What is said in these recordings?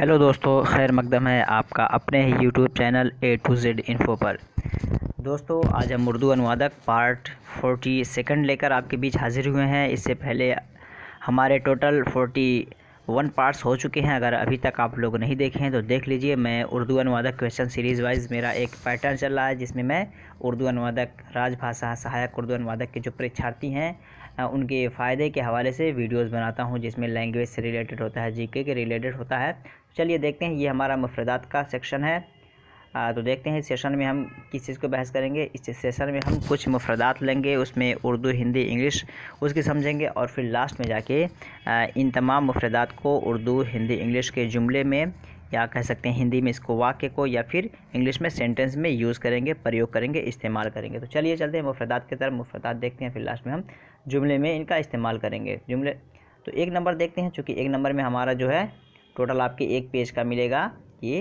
Hello दोस्तों, खैर मकदम है आपका अपने ही YouTube channel A to Z info पर। दोस्तों, आज हम उर्दू अनुवादक पार्ट 42 लेकर आपके बीच हाजिर हुए हैं। इससे पहले हमारे टोटल 41 पार्ट्स हो चुके हैं। अगर अभी तक आप लोग नहीं देखे हैं तो देख लीजिए। मैं उर्दू अनुवादक क्वेश्चन सीरीज़ वाइज मेरा एक पैटर्न चल रहा है, जिसमें मैं उर्दू अनुवादक, राजभाषा सहायक उर्दू अनुवादक के जो परीक्षार्थी हैं उनके फ़ायदे के हवाले से वीडियोस बनाता हूं, जिसमें लैंग्वेज से रिलेटेड होता है, जीके के रिलेटेड होता है। चलिए देखते हैं, ये हमारा मुफरदात का सेक्शन है। तो देखते हैं इस सेशन में हम किस चीज़ को बहस करेंगे। इस सेशन में हम कुछ मुफरदात लेंगे, उसमें उर्दू, हिंदी, इंग्लिश उसकी समझेंगे, और फिर लास्ट में जाके इन तमाम मुफरदात को उर्दू, हिंदी, इंग्लिश के जुमले में, या कह सकते हैं हिंदी में इसको वाक्य को, या फिर इंग्लिश में सेंटेंस में यूज़ करेंगे, प्रयोग करेंगे, इस्तेमाल करेंगे। तो चलिए चलते हैं मुफरदात की तरफ। मुफरदात देखते हैं, फिर लास्ट में हम जुमले में इनका इस्तेमाल करेंगे। जुमले तो एक नंबर देखते हैं, चूँकि एक नंबर में हमारा जो है टोटल आपके एक पेज का मिलेगा। ये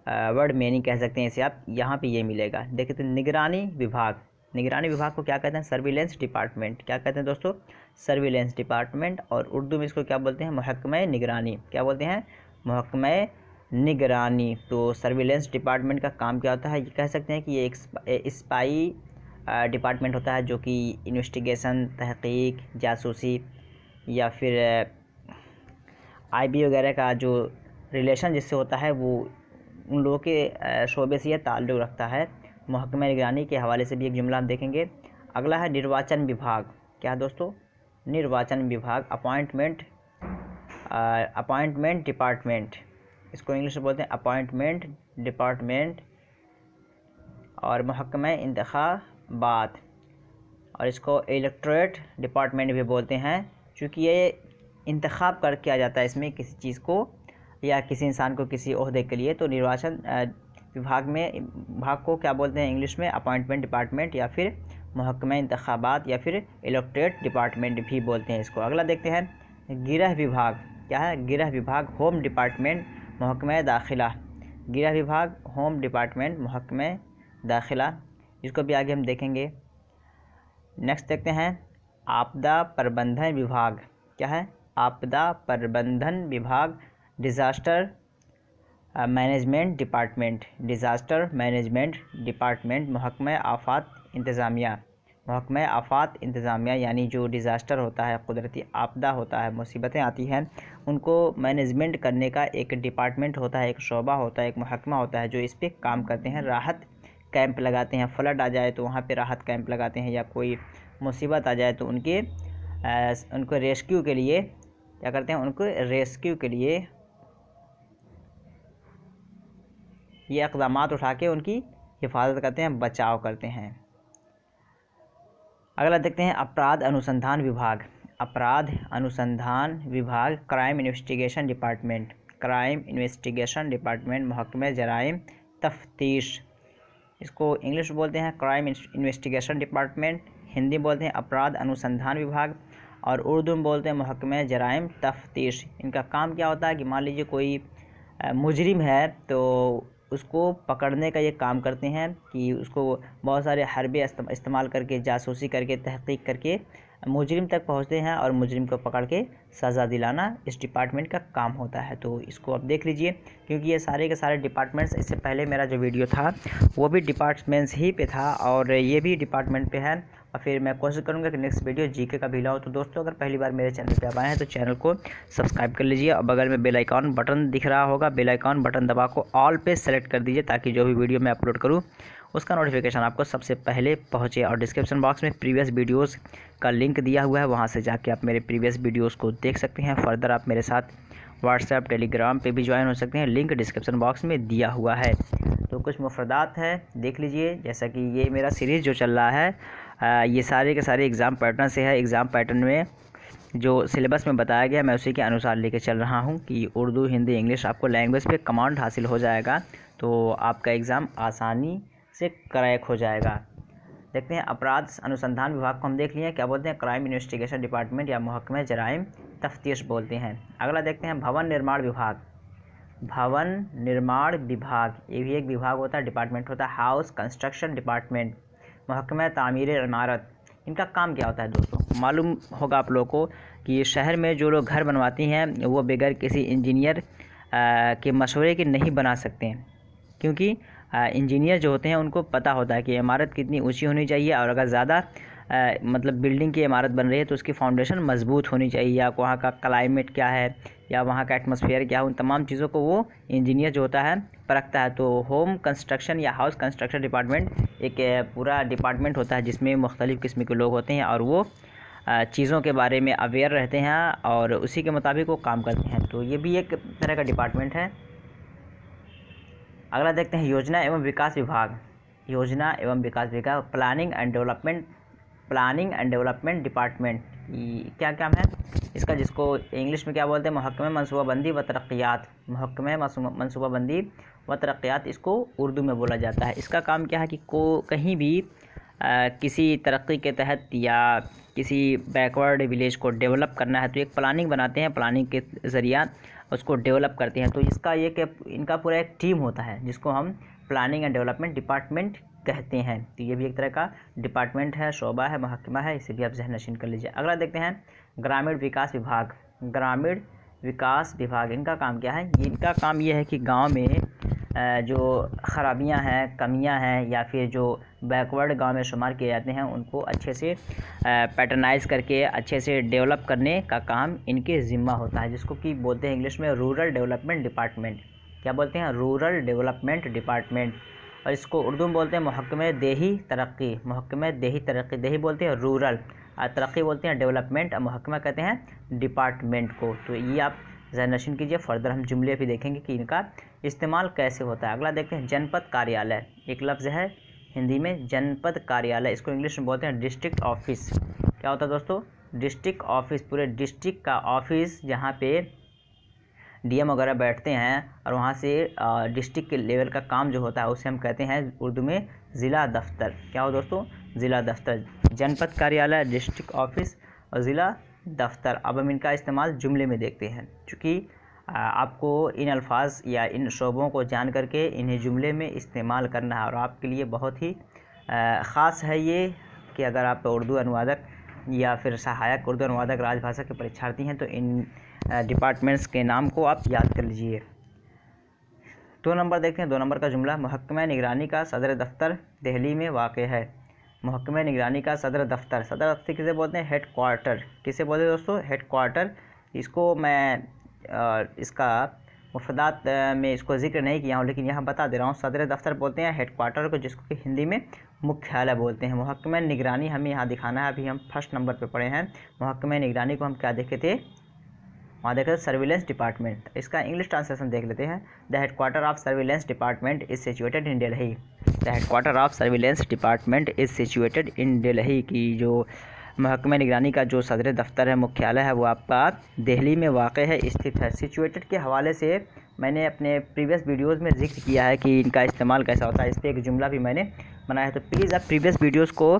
वर्ड मीनिंग कह सकते हैं इसे आप। यहाँ पे ये मिलेगा, देखिए तो निगरानी विभाग। निगरानी विभाग को क्या कहते हैं? Surveillance department. क्या कहते हैं दोस्तों? Surveillance department. और उर्दू में इसको क्या बोलते हैं? महकमा निगरानी। क्या बोलते हैं? महकमा निगरानी। तो सर्विलेंस डिपार्टमेंट का काम क्या होता है? ये कह सकते हैं कि ये एक स्पाई डिपार्टमेंट होता है, जो कि इन्वेस्टिगेशन, तहकीक, जासूसी, या फिर आईबी वगैरह का जो रिलेशन जिससे होता है, वो उन लोगों के शोबे से यह ताल्लुक़ रखता है। महकमा निगरानी के हवाले से भी एक जुमला हम देखेंगे। अगला है निर्वाचन विभाग। क्या है दोस्तों? निर्वाचन विभाग। अपॉइंटमेंट डिपार्टमेंट, इसको इंग्लिश में बोलते हैं अपॉइंटमेंट डिपार्टमेंट। और महकमा इंतखाबात, और इसको इलेक्टोरेट डिपार्टमेंट भी बोलते हैं, क्योंकि ये इंतखाब कर किया जाता है इसमें किसी चीज़ को या किसी इंसान को किसी ओहदे के लिए। तो निर्वाचन विभाग को क्या बोलते हैं इंग्लिश में? अपॉइंटमेंट डिपार्टमेंट, या फिर महकमा इंतखाबात, या फिर इलेक्टोरेट डिपार्टमेंट भी बोलते हैं इसको। अगला देखते हैं गृह विभाग। क्या है? गृह विभाग। होम डिपार्टमेंट, महकमा दाखिला। गृह विभाग, होम डिपार्टमेंट, महकमा दाखिला। इसको भी आगे हम देखेंगे। नेक्स्ट देखते हैं आपदा प्रबंधन विभाग। क्या है? आपदा प्रबंधन विभाग। Disaster management department. Disaster management department. महकमा आफात इंतज़ामिया। महकमा आफात इंतज़ामिया, यानी जो डिज़ास्टर होता है, कुदरती आपदा होता है, मुसीबतें आती हैं, उनको मैनेजमेंट करने का एक डिपार्टमेंट होता है, एक शोबा होता है, एक महकमा होता है, जो इस पर काम करते हैं। राहत कैंप लगाते हैं। फ्लड आ जाए तो वहाँ पे राहत कैंप लगाते हैं, या कोई मुसीबत आ जाए तो उनको रेस्क्यू के लिए क्या करते हैं? उनको रेस्क्यू के लिए ये इक़दामात उठा के उनकी हिफाजत करते हैं, बचाव करते हैं। अगला देखते हैं अपराध अनुसंधान विभाग। अपराध अनुसंधान विभाग। Crime investigation department. Crime investigation department. महकमा जराइम तफ्तीश, इसको इंग्लिश बोलते हैं क्राइम इन्वेस्टिगेशन डिपार्टमेंट। हिंदी बोलते हैं अपराध अनुसंधान विभाग, और उर्दू में बोलते हैं महकमा जराइम तफ्तीश। इनका काम क्या होता है कि मान लीजिए कोई मुजरिम है, तो उसको पकड़ने का ये काम करते हैं कि उसको बहुत सारे हरबे इस्तेमाल करके, जासूसी करके, तहकीक करके मुजरिम तक पहुंचते हैं, और मुजरिम को पकड़ के सज़ा दिलाना इस डिपार्टमेंट का काम होता है। तो इसको आप देख लीजिए, क्योंकि ये सारे के सारे डिपार्टमेंट्स, इससे पहले मेरा जो वीडियो था वो भी डिपार्टमेंट्स ही पे था, और ये भी डिपार्टमेंट पे है। और फिर मैं कोशिश करूँगा कि नेक्स्ट वीडियो जीके का भी लाऊं। तो दोस्तों, अगर पहली बार मेरे चैनल पे आप आए हैं तो चैनल को सब्सक्राइब कर लीजिए, और बगल में बेल आइकॉन बटन दिख रहा होगा, बेल आइकॉन बटन दबा को ऑल पे सेलेक्ट कर दीजिए, ताकि जो भी वीडियो मैं अपलोड करूँ उसका नोटिफिकेशन आपको सबसे पहले पहुँचे। और डिस्क्रिप्शन बॉक्स में प्रीवियस वीडियोज़ का लिंक दिया हुआ है, वहाँ से जाके आप मेरे प्रीवियस वीडियोज़ को देख सकते हैं। फर्दर आप मेरे साथ व्हाट्सएप, टेलीग्राम पे भी ज्वाइन हो सकते हैं, लिंक डिस्क्रिप्शन बॉक्स में दिया हुआ है। तो कुछ मुफरदात है, देख लीजिए। जैसा कि ये मेरा सीरीज़ जो चल रहा है, ये सारे के सारे एग्ज़ाम पैटर्न से है। एग्ज़ाम पैटर्न में जो सिलेबस में बताया गया, मैं उसी के अनुसार लेके चल रहा हूँ कि उर्दू, हिंदी, इंग्लिश आपको लैंग्वेज पे कमांड हासिल हो जाएगा, तो आपका एग्ज़ाम आसानी से क्रैक हो जाएगा। देखते हैं अपराध अनुसंधान विभाग को हम देख लिए। क्या बोलते हैं? क्राइम इन्वेस्टिगेशन डिपार्टमेंट, या महकमा जराइम तफ्तीश बोलते हैं। अगला देखते हैं भवन निर्माण विभाग। भवन निर्माण विभाग, ये भी एक विभाग होता है, डिपार्टमेंट होता है। House construction department. महकमा तामीर इमारत। इनका काम क्या होता है दोस्तों? मालूम होगा आप लोगों को कि शहर में जो लोग घर बनवाती हैं, वो बगैर किसी इंजीनियर के मशवरे की नहीं बना सकते हैं, क्योंकि इंजीनियर जो होते हैं उनको पता होता है कि इमारत कितनी ऊंची होनी चाहिए, और अगर ज़्यादा मतलब बिल्डिंग की इमारत बन रही है तो उसकी फाउंडेशन मजबूत होनी चाहिए, या वहाँ का क्लाइमेट क्या है या वहाँ का एटमॉस्फेयर क्या है, उन तमाम चीज़ों को वो इंजीनियर जो होता है परखता है। तो होम कंस्ट्रक्शन या हाउस कंस्ट्रक्शन डिपार्टमेंट एक पूरा डिपार्टमेंट होता है जिसमें मुख्तलिफ़ किस्म के लोग होते हैं, और वो चीज़ों के बारे में अवेयर रहते हैं और उसी के मुताबिक वो काम करते हैं। तो ये भी एक तरह का डिपार्टमेंट है। अगला देखते हैं योजना एवं विकास विभाग। योजना एवं विकास विभाग प्लानिंग एंड डेवलपमेंट डिपार्टमेंट, क्या काम है इसका, जिसको इंग्लिश में क्या बोलते हैं, महकमे मनसूबाबंदी व तरक्यात। महकमे मनसूबाबंदी व तरक्यात इसको उर्दू में बोला जाता है। इसका काम क्या है कि कहीं भी किसी तरक्की के तहत या किसी बैकवर्ड विलेज को डेवलप करना है तो एक प्लानिंग बनाते हैं, प्लानिंग के ज़रिया उसको डेवलप करते हैं। तो इसका इनका पूरा एक टीम होता है जिसको हम प्लानिंग एंड डेवलपमेंट डिपार्टमेंट कहते हैं। तो ये भी एक तरह का डिपार्टमेंट है, शोबा है, महकमा है, इसे भी आप ज़हन नशीन कर लीजिए। अगला देखते हैं ग्रामीण विकास विभाग। ग्रामीण विकास विभाग, इनका काम क्या है? इनका काम ये है कि गांव में जो ख़राबियां हैं, कमियां हैं, या फिर जो बैकवर्ड गांव में शुमार किए जाते हैं उनको अच्छे से पैटर्नाइज़ करके अच्छे से डेवलप करने का काम इनके ज़िम्मा होता है, जिसको कि बोलते हैं इंग्लिश में रूरल डेवलपमेंट डिपार्टमेंट। क्या बोलते हैं? Rural development department. और इसको उर्दू में बोलते हैं महकमे देही तरक्की। महकमे देही तरक्की, देही बोलते हैं रूरल, और तरक्की बोलते हैं डेवलपमेंट, और महकमा कहते हैं डिपार्टमेंट को। तो ये आप ज़हन नशीन कीजिए। फर्दर हम जुमले भी देखेंगे कि इनका इस्तेमाल कैसे होता है। अगला देखते हैं जनपद कार्यालय। एक लफ्ज़ है हिंदी में जनपद कार्यालय, इसको इंग्लिश में बोलते हैं डिस्ट्रिक्ट ऑफिस। क्या होता है दोस्तों? डिस्ट्रिक्ट ऑफिस, पूरे डिस्ट्रिक्ट का ऑफिस जहाँ पे डीएम वगैरह बैठते हैं, और वहाँ से डिस्ट्रिक्ट के लेवल का काम जो होता है उसे हम कहते हैं उर्दू में ज़िला दफ्तर। क्या हो दोस्तों? ज़िला दफ्तर। जनपद कार्यालय, डिस्ट्रिक्ट ऑफिस और ज़िला दफ्तर। अब हम इनका इस्तेमाल जुमले में देखते हैं, चूँकि आपको इन अल्फाज या इन शोबों को जान करके इन्हें जुमले में इस्तेमाल करना है, और आपके लिए बहुत ही ख़ास है ये कि अगर आप उर्दू अनुवादक या फिर सहायक उर्दू अनुवादक राजभाषा के परीक्षार्थी हैं तो इन डिपार्टमेंट्स के नाम को आप याद कर लीजिए। 2 नंबर देखते हैं। 2 नंबर का जुमला, महकमा निगरानी का सदर दफ्तर दिल्ली में वाक़ है। महकमा निगरानी का सदर दफ्तर, सदर दफ्तर किसे बोलते हैं? Head quarter. किसे बोलते हैं दोस्तों? Head quarter. इसको मैं इसका मुफदात में इसको जिक्र नहीं किया हूँ, लेकिन यहाँ बता दे रहा हूँ। सदर दफ्तर बोलते हैं हेड क्वार्टर को, जिसको कि हिंदी में मुख्यालय बोलते हैं। महकमा निगरानी हमें यहाँ दिखाना है, अभी हम फर्स्ट नंबर पे पढ़े हैं। महकमा निगरानी को हम क्या देखे थे? वहाँ देखे थे सर्विलेंस डिपार्टमेंट। इसका इंग्लिश ट्रांसलेशन देख लेते हैं। The head quarter of surveillance department is situated in Delhi. The head quarter of surveillance department is situated in Delhi, की जो महकमा निगरानी का जो सदर दफ्तर है, मुख्यालय है, वो आपका दिल्ली में वाक़ है, स्थित है। सिचुएटेड के हवाले से मैंने अपने प्रीवियस वीडियोज़ में जिक्र किया है कि इनका इस्तेमाल कैसा होता है, इस पर एक जुमला भी मैंने बनाया है। तो प्लीज़ आप प्रीवियस वीडियोज़ को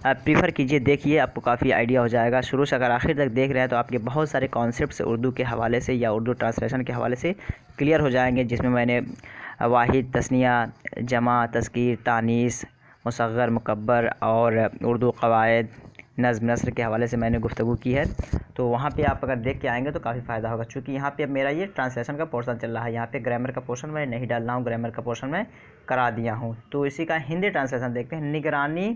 प्रीफर कीजिए, देखिए, आपको काफ़ी आइडिया हो जाएगा। शुरू से अगर आखिर तक देख रहे हैं तो आपके बहुत सारे कॉन्सेप्ट्स उर्दू के हवाले से या उर्दू ट्रांसलेशन के हवाले से क्लियर हो जाएंगे, जिसमें मैंने वाहिद, तस्निया, जमा, तज़कीर, तानीस, मुसग़्ग़र, मुकब्बर और उर्दू क़वायद, नज़्म, नस्र के हवाले से मैंने गुफ्तगू की है। तो वहाँ पे आप अगर देख के आएंगे तो काफ़ी फ़ायदा होगा, क्योंकि यहाँ पे अब मेरा ये ट्रांसलेशन का पोर्शन चल रहा है। यहाँ पे ग्रामर का पोर्शन मैं नहीं डाल रहा हूँ, ग्रामर का पोर्शन मैं करा दिया हूँ। तो इसी का हिंदी ट्रांसलेशन देखते हैं। निगरानी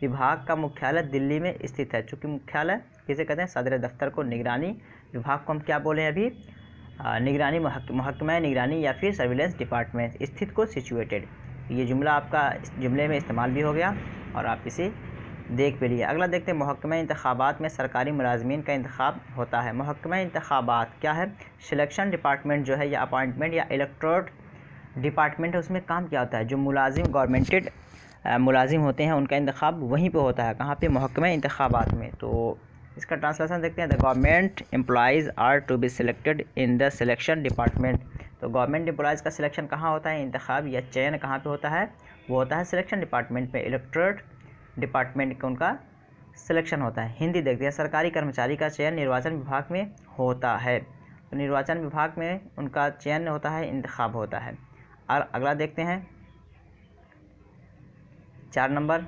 विभाग का मुख्यालय दिल्ली में स्थित है। चूँकि मुख्यालय किसे कहते हैं? सदर दफ्तर को। निगरानी विभाग को हम क्या बोले अभी? निगरानी, महकमा निगरानी या फिर सर्विलेंस डिपार्टमेंट। स्थित को सिचुएटेड। ये जुमला आपका जुमले में इस्तेमाल भी हो गया और आप इसे देख भी लिए। अगला देखते हैं। महकमा इंतखाबात में सरकारी मुलाजमीन का इंतखाब होता है। महकमा इंतखाबात क्या है? सिलेक्शन डिपार्टमेंट जो है, या अपॉइंटमेंट या इलेक्टोरल डिपार्टमेंट है, उसमें काम क्या होता है? जो मुलाजिम गवर्नमेंटेड मुलाजिम होते हैं उनका इंतखाब वहीं पे होता है। कहाँ पे? महकमा इंतखाबात में। तो इसका ट्रांसलेशन देखते हैं। The government employees are to be selected in the selection department. तो गवर्नमेंट एम्प्लॉइज़ का सिलेक्शन कहाँ होता है? इंतखाब या चयन कहाँ पे होता है? वो होता है सिलेक्शन डिपार्टमेंट में। इलेक्टोरल डिपार्टमेंट का उनका सिलेक्शन होता है। हिंदी देखते हैं। सरकारी कर्मचारी का चयन निर्वाचन विभाग में होता है। तो निर्वाचन विभाग में उनका चयन होता है, इंतखाब होता है। और अगला देखते हैं 4 नंबर।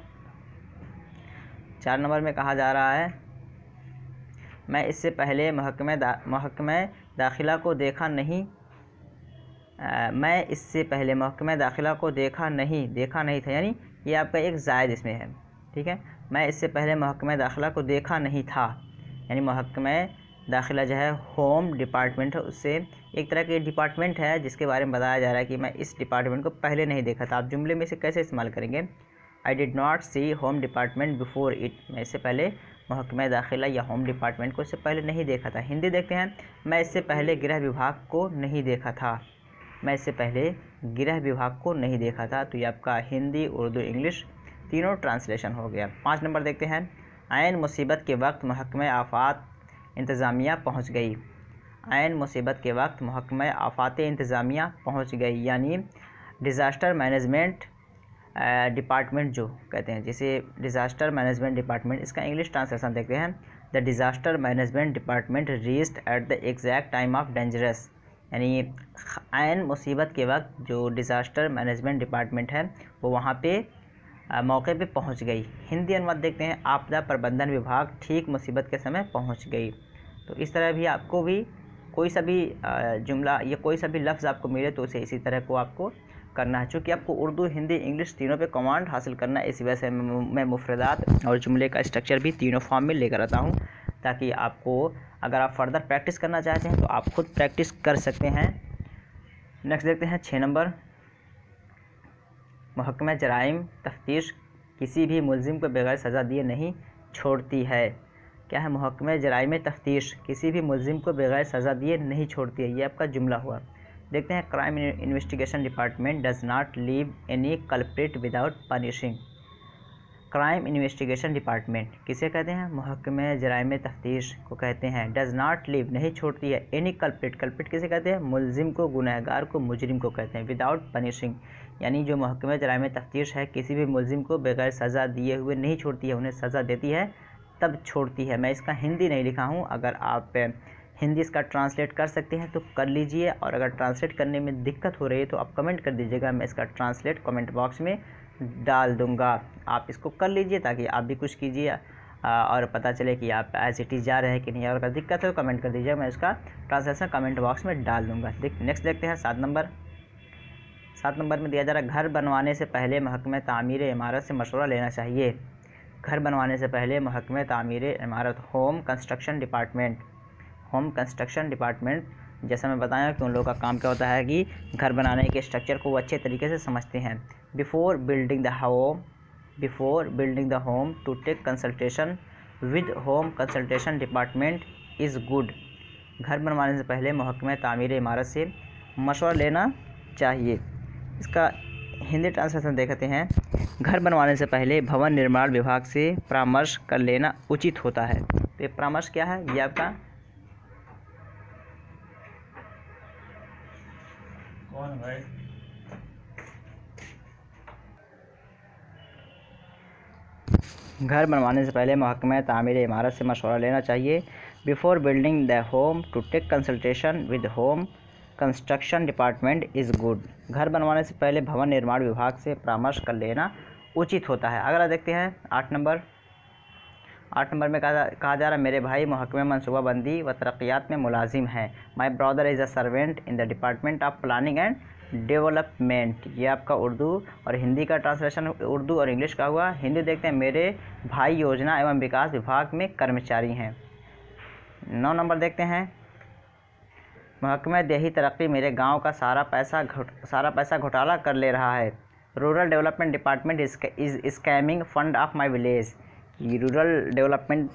4 नंबर में कहा जा रहा है, मैं इससे पहले महकमे दाखिला को देखा नहीं मैं इससे पहले महकमा दाखिला को देखा नहीं था, यानी ये आपका एक ज़ायद इसमें है, ठीक है। मैं इससे पहले महकमा दाखिला को देखा नहीं था, यानी महकमा दाखिला जो है होम डिपार्टमेंट है, उससे एक तरह के डिपार्टमेंट है जिसके बारे में बताया जा रहा है कि मैं इस डिपार्टमेंट को पहले नहीं देखा था। आप जुमले में से कैसे इस्तेमाल करेंगे? I did not see home department before it, मैं इससे पहले महकमा दाखिला या होम डिपार्टमेंट को इससे पहले नहीं देखा था। हिंदी देखते हैं, मैं इससे पहले गृह विभाग को नहीं देखा था, मैं इससे पहले गृह विभाग को नहीं देखा था। तो ये आपका हिंदी, उर्दू, इंग्लिश तीनों ट्रांसलेशन हो गया। 5 नंबर देखते हैं, ऐन मुसीबत के वक्त महकमा आफात इंतज़ामिया पहुंच गई। ऐन मुसीबत के वक्त महकमा आफात इंतज़ामिया पहुंच गई, यानी डिज़ास्टर मैनेजमेंट डिपार्टमेंट जो कहते हैं, जिसे डिज़ास्टर मैनेजमेंट डिपार्टमेंट, इसका इंग्लिश ट्रांसलेशन देखते हैं। The disaster management department reached at the exact time of dangerous, यानी ऐन मुसीबत के वक्त जो डिज़ास्टर मैनेजमेंट डिपार्टमेंट है वो वहाँ पे मौके पे पहुँच गई। हिंदी अनुवाद देखते हैं, आपदा प्रबंधन विभाग ठीक मुसीबत के समय पहुँच गई। तो इस तरह भी आपको भी कोई सा भी जुमला या कोई सा भी लफ्ज़ आपको मिले तो उसे इसी तरह को आपको करना है। चूँकि आपको उर्दू, हिंदी, इंग्लिश तीनों पे कमांड हासिल करना है, इसी वजह से मैं मुफरदात और जुमले का स्ट्रक्चर भी तीनों फॉर्म में लेकर आता हूँ, ताकि आपको अगर आप फर्दर प्रैक्टिस करना चाहते हैं तो आप खुद प्रैक्टिस कर सकते हैं। नेक्स्ट देखते हैं 6 नंबर, महकमा जराइम तफ्तीश किसी भी मुलजिम को बगैर सज़ा दिए नहीं छोड़ती है। क्या है? महकमा जराइम तफ्तीश किसी भी मुलजिम को बगैर सज़ा दिए नहीं छोड़ती है, ये आपका जुमला हुआ। देखते हैं, crime investigation department does not leave any culprit without punishing. Crime investigation department किसे कहते हैं? महकमा जराइम तफ्तीश को कहते हैं। डज नॉट लीव नहीं छोड़ती है, एनी कल्प्रिट, कल्प्रिट किसे कहते हैं? मुलजिम को, गुनहगार को, मुजरिम को कहते हैं। विदाउट पनिशिंग, यानी जो महकमा जराइम तफ्तीश है किसी भी मुलजिम को बगैर सज़ा दिए हुए नहीं छोड़ती है, उन्हें सज़ा देती है तब छोड़ती है। मैं इसका हिंदी नहीं लिखा हूँ, अगर आप हिंदी इसका ट्रांसलेट कर सकते हैं तो कर लीजिए, और अगर ट्रांसलेट करने में दिक्कत हो रही है तो आप कमेंट कर दीजिएगा, मैं इसका ट्रांसलेट कमेंट बॉक्स में डाल दूंगा। आप इसको कर लीजिए ताकि आप भी कुछ कीजिए और पता चले कि आप एज इट इज़ जा रहे हैं कि नहीं, और अगर दिक्कत है तो कमेंट कर दीजिए, मैं इसका ट्रांसलेशन कमेंट बॉक्स में डाल दूँगा। नेक्स्ट देखते हैं 7 नंबर। 7 नंबर में दिया जा रहा है, घर बनवाने से पहले महकमा तामीर इमारत से मशवरा लेना चाहिए। घर बनवाने से पहले महकमा तामीर इमारत, home construction department, home construction department, जैसा मैं बताया कि उन लोगों का काम क्या होता है कि घर बनाने के स्ट्रक्चर को वो अच्छे तरीके से समझते हैं। Before building the home to take consultation with home consultation department is good. घर बनवाने से पहले महकमा तामीर इमारत से मशवरा लेना चाहिए। इसका हिंदी ट्रांसलेशन देखते हैं, घर बनवाने से पहले भवन निर्माण विभाग से परामर्श कर लेना उचित होता है। तो ये परामर्श क्या है? ये आपका कौन भाई? घर बनवाने से पहले महकमा तामीर इमारत से मशवरा लेना चाहिए। Before building the home to take consultation with home construction department is good. घर बनवाने से पहले भवन निर्माण विभाग से परामर्श कर लेना उचित होता है। अगला देखते हैं 8 नंबर। 8 नंबर में कहा जा रहा है, मेरे भाई महकमे मनसूबाबंदी व तरक्यात में मुलाजिम हैं। My brother is a servant in the department of planning and development. ये आपका उर्दू और हिंदी का ट्रांसलेशन, उर्दू और इंग्लिश का हुआ। हिंदी देखते हैं, मेरे भाई योजना एवं विकास विभाग में कर्मचारी हैं। 9 नंबर देखते हैं, महकमा देही तरक्की मेरे गांव का सारा पैसा घोटाला कर ले रहा है। Rural development department is scamming fund of my village. ये रूरल डेवलपमेंट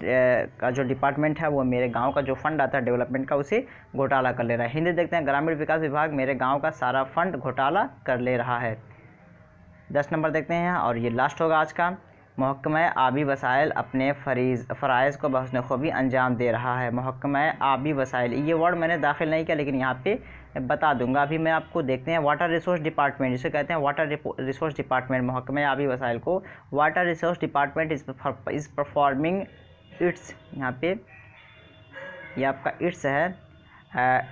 का जो डिपार्टमेंट है वो मेरे गांव का जो फंड आता है डेवलपमेंट का, उसे घोटाला कर ले रहा है। हिंदी देखते हैं, ग्रामीण विकास विभाग मेरे गांव का सारा फंड घोटाला कर ले रहा है। 10 नंबर देखते हैं और ये लास्ट होगा आज का, महकमा आबी वसाइल अपने फ़राइज़ को बहसने खूबी अंजाम दे रहा है। महकमा आबी वसाइल, ये वर्ड मैंने दाखिल नहीं किया लेकिन यहाँ पे बता दूंगा। अभी मैं आपको देखते हैं, वाटर रिसोर्स डिपार्टमेंट जिसे कहते हैं वाटर रिसोर्स डिपार्टमेंट, महकमा आबी वसाइल को water resource department is performing it's, यहाँ पे ये आपका इट्स है,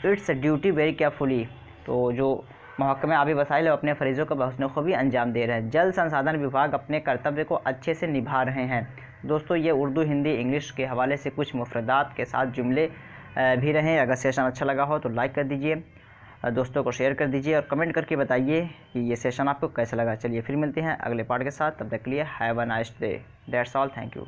इट्स ड्यूटी वेरी केयरफुली। तो जो महकमा आबी वसाइल अपने फरीज़ों को बहसने खूबी अंजाम दे रहे हैं। जल संसाधन विभाग अपने कर्तव्य को अच्छे से निभा रहे हैं। दोस्तों, ये उर्दू, हिंदी, इंग्लिश के हवाले से कुछ मुफरदात के साथ जुमले भी रहे। अगर सेशन अच्छा लगा हो तो लाइक कर दीजिए दोस्तों को शेयर कर दीजिए और कमेंट करके बताइए कि ये सेशन आपको कैसा लगा। चलिए फिर मिलते हैं अगले पार्ट के साथ, तब तक के लिए have a nice day. That's all, thank you.